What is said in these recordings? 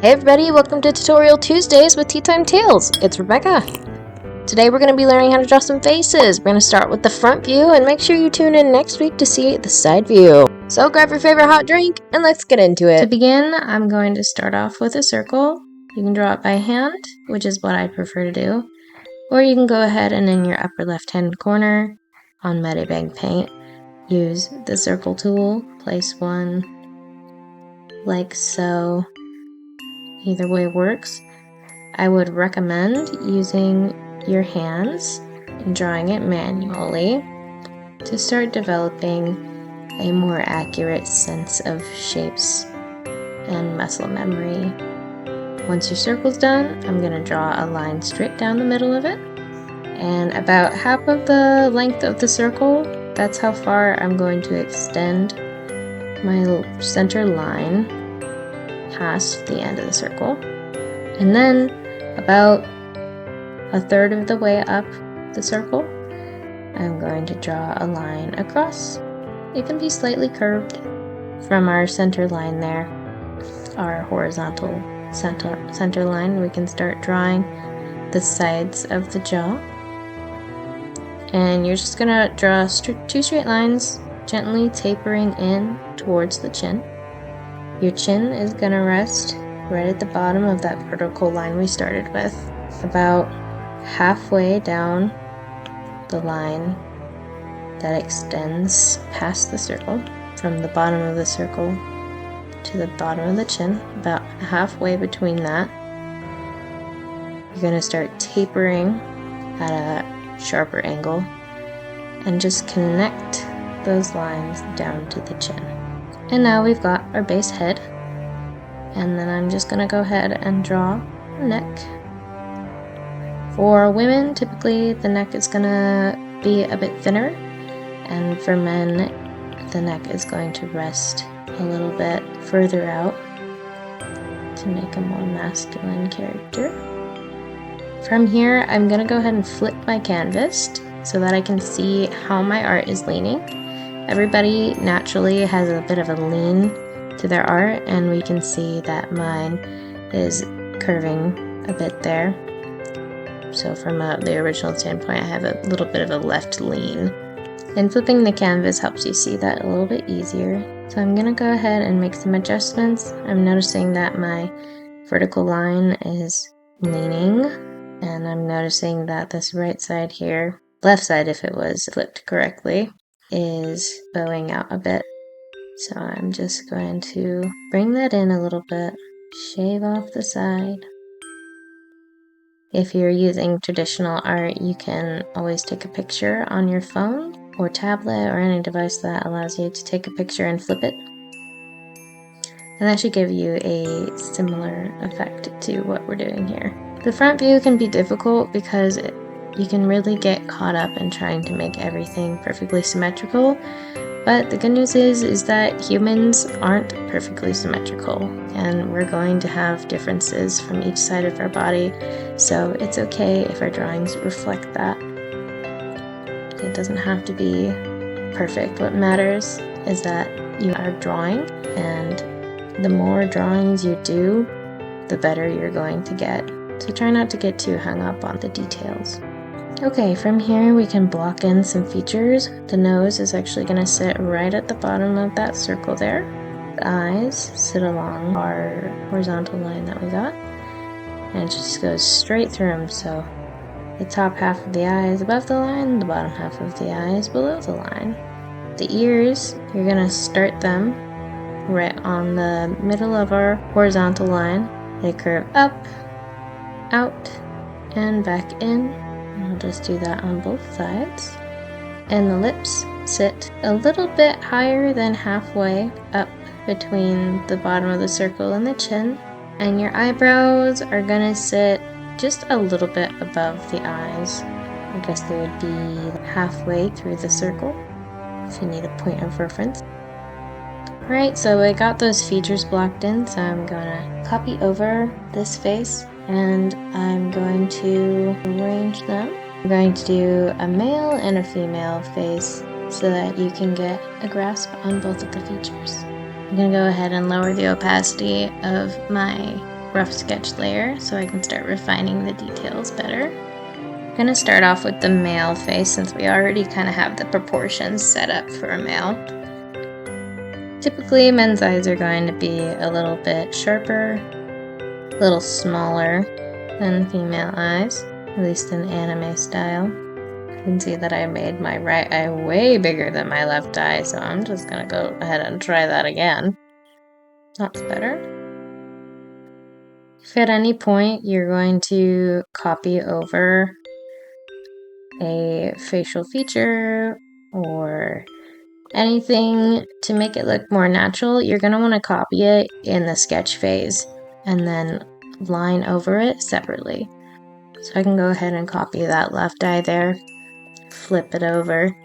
Hey everybody, welcome to Tutorial Tuesdays with Tea Time Tales. It's Rebecca. Today we're going to be learning how to draw some faces. We're going to start with the front view and make sure you tune in next week to see the side view. So grab your favorite hot drink and let's get into it. To begin, I'm going to start off with a circle. You can draw it by hand, which is what I prefer to do. Or you can go ahead and in your upper left hand corner on Medibang Paint, use the circle tool, place one like so. Either way works. I would recommend using your hands and drawing it manually to start developing a more accurate sense of shapes and muscle memory. Once your circle's done, I'm going to draw a line straight down the middle of it, and about half of the length of the circle, that's how far I'm going to extend my center line past the end of the circle. And then about a third of the way up the circle, I'm going to draw a line across. It can be slightly curved from our center line there, our horizontal center line. We can start drawing the sides of the jaw. And you're just gonna draw two straight lines, gently tapering in towards the chin. Your chin is going to rest right at the bottom of that vertical line we started with, about halfway down the line that extends past the circle, from the bottom of the circle to the bottom of the chin, about halfway between that. You're going to start tapering at a sharper angle and just connect those lines down to the chin. And now we've got our base head, and then I'm just going to go ahead and draw a neck. For women, typically the neck is going to be a bit thinner, and for men, the neck is going to rest a little bit further out to make a more masculine character. From here, I'm going to go ahead and flip my canvas so that I can see how my art is leaning. Everybody naturally has a bit of a lean to their art, and we can see that mine is curving a bit there. So from the original standpoint, I have a little bit of a left lean. And flipping the canvas helps you see that a little bit easier. So I'm going to go ahead and make some adjustments. I'm noticing that my vertical line is leaning, and I'm noticing that this right side here, left side if it was flipped correctly, is bowing out a bit. So I'm just going to bring that in a little bit, shave off the side. If you're using traditional art, you can always take a picture on your phone or tablet or any device that allows you to take a picture and flip it. And that should give you a similar effect to what we're doing here. The front view can be difficult because you can really get caught up in trying to make everything perfectly symmetrical, but the good news is that humans aren't perfectly symmetrical, and we're going to have differences from each side of our body, so it's okay if our drawings reflect that. It doesn't have to be perfect. What matters is that you are drawing, and the more drawings you do, the better you're going to get. So try not to get too hung up on the details. Okay, from here we can block in some features. The nose is actually going to sit right at the bottom of that circle there. The eyes sit along our horizontal line that we got, and it just goes straight through them. So the top half of the eye is above the line, the bottom half of the eye is below the line. The ears, you're going to start them right on the middle of our horizontal line. They curve up, out, and back in. I'll just do that on both sides. And the lips sit a little bit higher than halfway up between the bottom of the circle and the chin. And your eyebrows are gonna sit just a little bit above the eyes. I guess they would be halfway through the circle if you need a point of reference. Alright, so I got those features blocked in, so I'm gonna copy over this face and I'm going to arrange them. I'm going to do a male and a female face so that you can get a grasp on both of the features. I'm going to go ahead and lower the opacity of my rough sketch layer so I can start refining the details better. I'm going to start off with the male face since we already kind of have the proportions set up for a male. Typically, men's eyes are going to be a little bit sharper, a little smaller than female eyes, at least in anime style. You can see that I made my right eye way bigger than my left eye, so I'm just going to go ahead and try that again. That's better. If at any point you're going to copy over a facial feature or anything to make it look more natural, you're going to want to copy it in the sketch phase and then line over it separately. So I can go ahead and copy that left eye there, flip it over,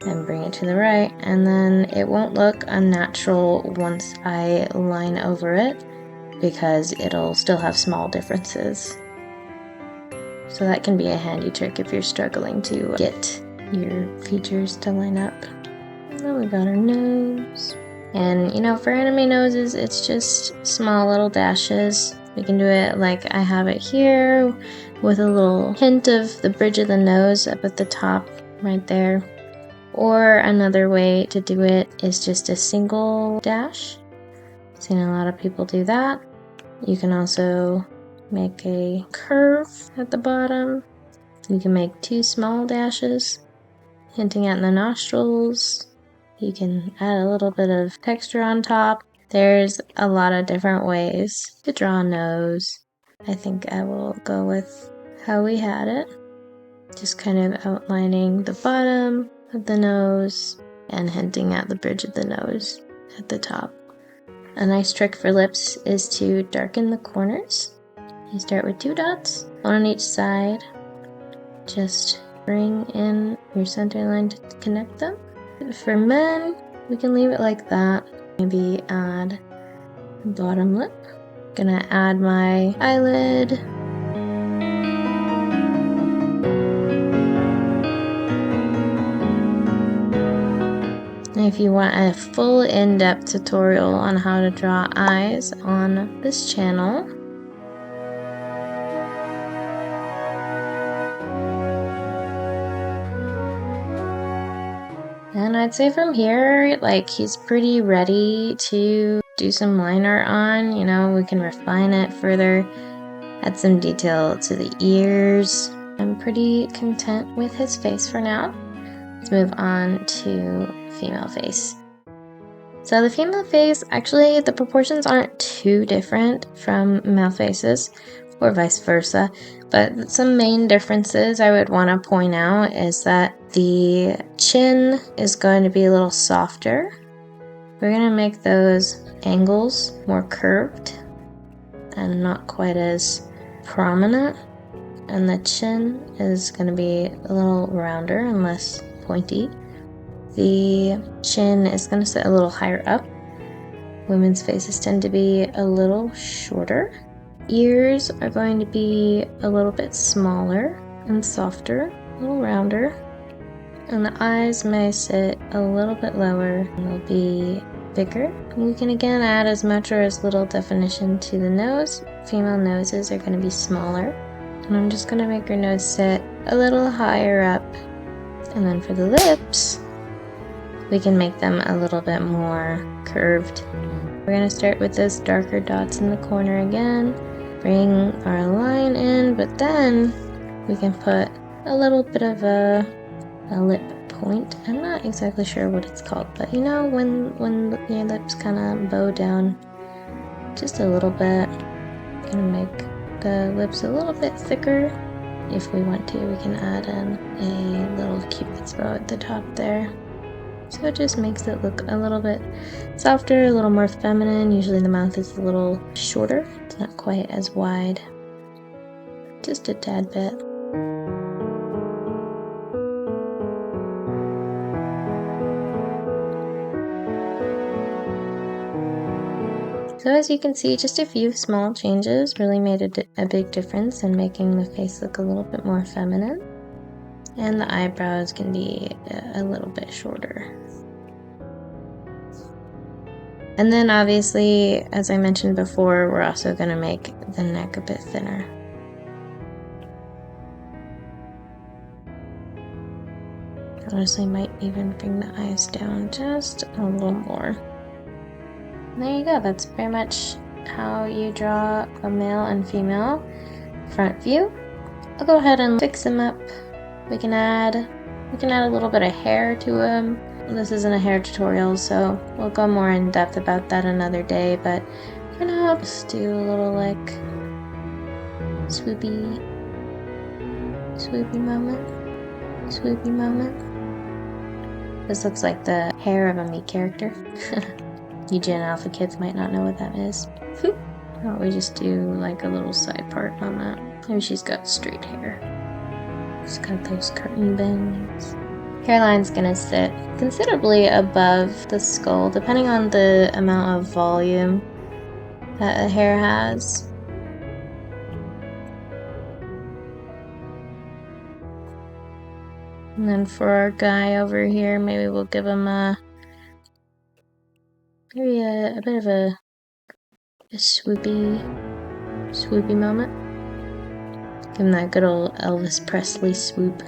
and bring it to the right, and then it won't look unnatural once I line over it because it'll still have small differences. So that can be a handy trick if you're struggling to get your features to line up. And then we got our nose. And you know, for anime noses, it's just small little dashes. We can do it like I have it here with a little hint of the bridge of the nose up at the top right there. Or another way to do it is just a single dash. I've seen a lot of people do that. You can also make a curve at the bottom. You can make 2 small dashes, hinting at the nostrils. You can add a little bit of texture on top. There's a lot of different ways to draw a nose. I think I will go with how we had it. Just kind of outlining the bottom of the nose and hinting at the bridge of the nose at the top. A nice trick for lips is to darken the corners. You start with 2 dots, one on each side. Just bring in your center line to connect them. For men, we can leave it like that. Maybe add a bottom lip. Gonna add my eyelid. If you want a full in-depth tutorial on how to draw eyes on this channel, and I'd say from here, like, he's pretty ready to do some line art on. You know, we can refine it further, add some detail to the ears. I'm pretty content with his face for now. Let's move on to female face. So the female face, actually the proportions aren't too different from male faces or vice versa, but some main differences I would want to point out is that the chin is going to be a little softer. We're going to make those angles more curved and not quite as prominent, and the chin is going to be a little rounder and less pointy. The chin is going to sit a little higher up. Women's faces tend to be a little shorter. Ears are going to be a little bit smaller and softer, a little rounder. And the eyes may sit a little bit lower and will be bigger. We can again add as much or as little definition to the nose. Female noses are going to be smaller. And I'm just going to make her nose sit a little higher up. And then for the lips, we can make them a little bit more curved. We're going to start with those darker dots in the corner again. Bring our line in, but then we can put a little bit of a lip point. I'm not exactly sure what it's called, but you know when your lips kind of bow down just a little bit. Gonna make the lips a little bit thicker. If we want to, we can add in a little cupid's bow at the top there. So it just makes it look a little bit softer, a little more feminine. Usually the mouth is a little shorter. It's not quite as wide. Just a tad bit. So as you can see, just a few small changes really made a big difference in making the face look a little bit more feminine. And the eyebrows can be a little bit shorter. And then obviously, as I mentioned before, we're also going to make the neck a bit thinner. Honestly, might even bring the eyes down just a little more. And there you go. That's pretty much how you draw a male and female front view. I'll go ahead and fix them up. We can add a little bit of hair to them. This isn't a hair tutorial, so we'll go more in depth about that another day, but for now, I'll just do a little like swoopy moment. This looks like the hair of a Mii character. You Gen Alpha kids might not know what that is. Oh, we just do like a little side part on that. Maybe she's got straight hair. She's got those curtain bangs. Hairline's gonna sit considerably above the skull, depending on the amount of volume that the hair has. And then for our guy over here, maybe we'll give him maybe a bit of a swoopy moment. Give him that good old Elvis Presley swoop.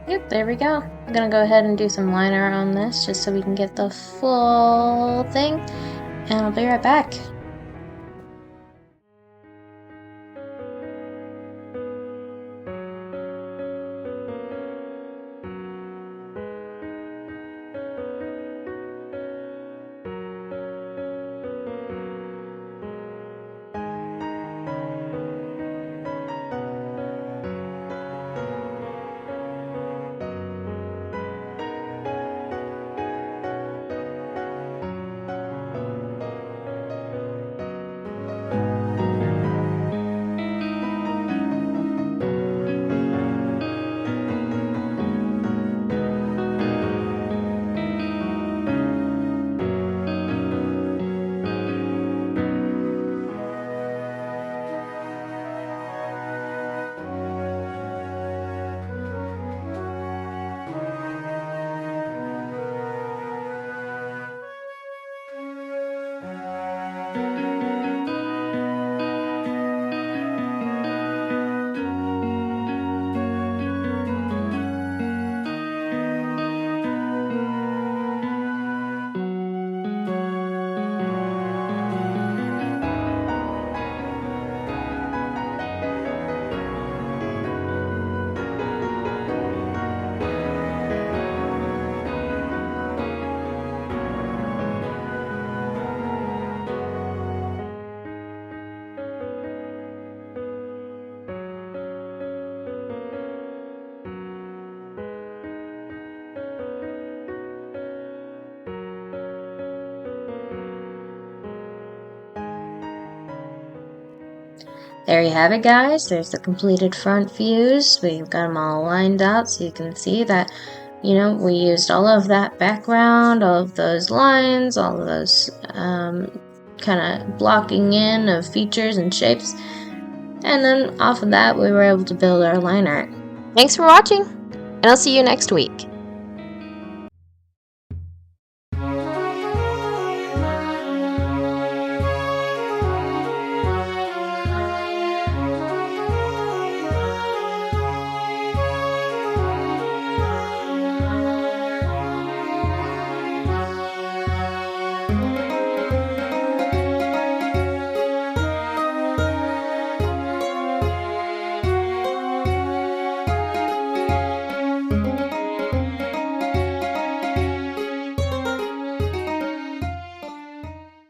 Yep, there we go. I'm gonna go ahead and do some liner on this just so we can get the full thing. And I'll be right back. There you have it, guys. There's the completed front views. We've got them all lined out so you can see that, you know, we used all of that background, all of those lines, all of those kind of blocking in of features and shapes. And then off of that, we were able to build our line art. Thanks for watching, and I'll see you next week.